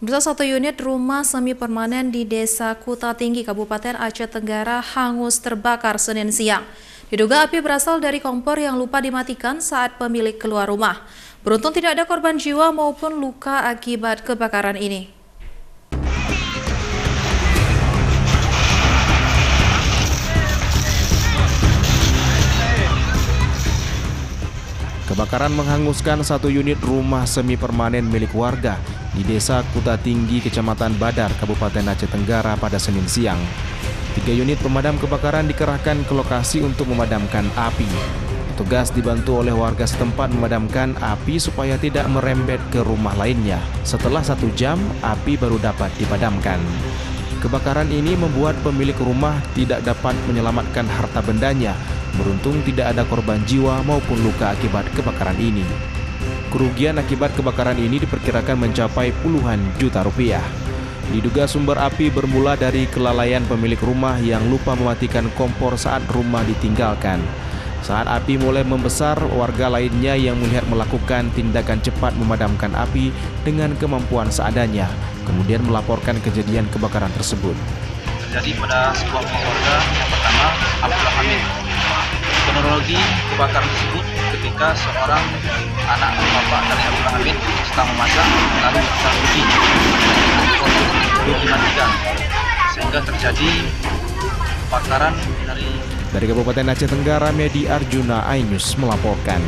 Satu unit rumah semi permanen di Desa Kuta Tinggi, Kabupaten Aceh Tenggara hangus terbakar Senin siang. Diduga api berasal dari kompor yang lupa dimatikan saat pemilik keluar rumah. Beruntung tidak ada korban jiwa maupun luka akibat kebakaran ini. Kebakaran menghanguskan satu unit rumah semi permanen milik warga di Desa Kuta Tinggi, Kecamatan Badar, Kabupaten Aceh Tenggara pada Senin siang. 3 unit pemadam kebakaran dikerahkan ke lokasi untuk memadamkan api. Petugas dibantu oleh warga setempat memadamkan api supaya tidak merembet ke rumah lainnya. Setelah 1 jam, api baru dapat dipadamkan. Kebakaran ini membuat pemilik rumah tidak dapat menyelamatkan harta bendanya. Beruntung tidak ada korban jiwa maupun luka akibat kebakaran ini. Kerugian akibat kebakaran ini diperkirakan mencapai puluhan juta rupiah. Diduga sumber api bermula dari kelalaian pemilik rumah yang lupa mematikan kompor saat rumah ditinggalkan. Saat api mulai membesar, warga lainnya yang melihat melakukan tindakan cepat memadamkan api dengan kemampuan seadanya, kemudian melaporkan kejadian kebakaran tersebut. Terjadi pada sebuah rumah warga yang pertama, Abdullah Hamid. Kronologi kebakaran tersebut ketika seorang anak bapak dari Abdullah Hamid sedang memasak lalu terbunyi belum dimatikan sehingga terjadi kebakaran dari Kabupaten Aceh Tenggara, Medi Arjuna iNews melaporkan.